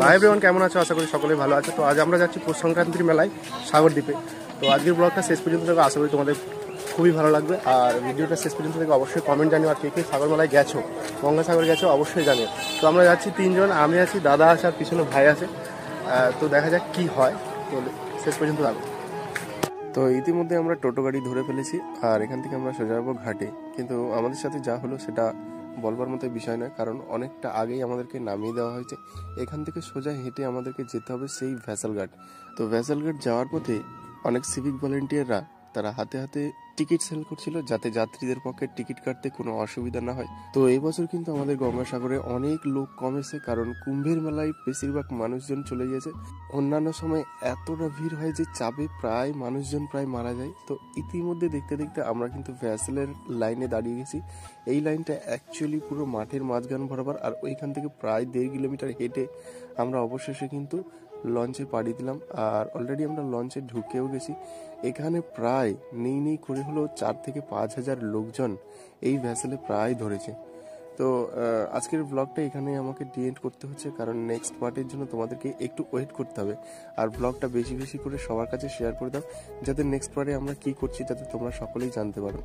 Hi everyone, কেমন আছো? আশা করি সকলেই ভালো আছে। তো আজ আমরা যাচ্ছি পৌষ সংক্রান্তির মেলায় সাগরদ্বীপে। তো আজকের ব্লগটা শেষ পর্যন্ত দেখো, আশা করি তোমাদের খুবই ভালো লাগবে। আর ভিডিওটা শেষ পর্যন্ত দেখে অবশ্যই কমেন্ট জানিও, আর কে কে সাগর মেলায় গেছো, গঙ্গাসাগর গেছো অবশ্যই জানিও। তো আমরা যাচ্ছি তিনজন, আমি আছি, দাদা আছে, আর পিছনে ভাই আছে। তো দেখা যাক কি হয়, তো শেষ পর্যন্ত যাবো। তো ইতিমধ্যে আমরা টোটো গাড়ি ধরে ফেলেছি, আর এখান থেকে আমরা সোজা যাবো ঘাটে। কিন্তু আমাদের সাথে যা হলো সেটা বলবার মতো বিষয় নয়, কারণ অনেকটা আগেই আমাদেরকে নামিয়ে দেওয়া হয়েছে। এখান থেকে সোজা হেঁটে আমাদেরকে যেতে হবে সেই ভ্যাসেলঘাট। তো ভ্যাসেলঘাট যাওয়ার পথে অনেক সিভিক ভলেন্টিয়াররা তারা হাতে হাতে টিকিট সেল করছিল, যাতে যাত্রীদের পক্ষে টিকিট কাটতে কোনো অসুবিধা না হয়। তো এই বছর কিন্তু আমাদের গঙ্গাসাগরে অনেক লোক কমেছে, কারণ কুম্ভের মেলায় বেশিরভাগ মানুষজন চলে গেছে। অন্যান্য সময় এতটা ভিড় হয় যে চাপে প্রায় মানুষজন প্রায় মারা যায়। তো ইতিমধ্যে দেখতে দেখতে আমরা কিন্তু ভ্যাসেলের লাইনে দাঁড়িয়ে গেছি। এই লাইনটা অ্যাকচুয়ালি পুরো মাঠের মাঝখান বরাবর, আর ওইখান থেকে প্রায় 1.5 কিলোমিটার হেঁটে আমরা অবশেষে কিন্তু লঞ্চে পাড়ি দিলাম। আর অলরেডি আমরা লঞ্চে ঢুকেও গেছি। এখানে প্রায় নেই করে হলো 4 থেকে 5 হাজার লোকজন এই ভ্যাসেলে প্রায় ধরেছে। তো আজকের ব্লগটা এখানে আমাকে ডিএন্ড করতে হচ্ছে, কারণ নেক্সট পার্টের জন্য তোমাদেরকে একটু ওয়েট করতে হবে। আর ব্লগটা বেশি বেশি করে সবার কাছে শেয়ার করে দাও, যাতে নেক্সট পার্টে আমরা কি করছি যাতে তোমরা সকলেই জানতে পারো।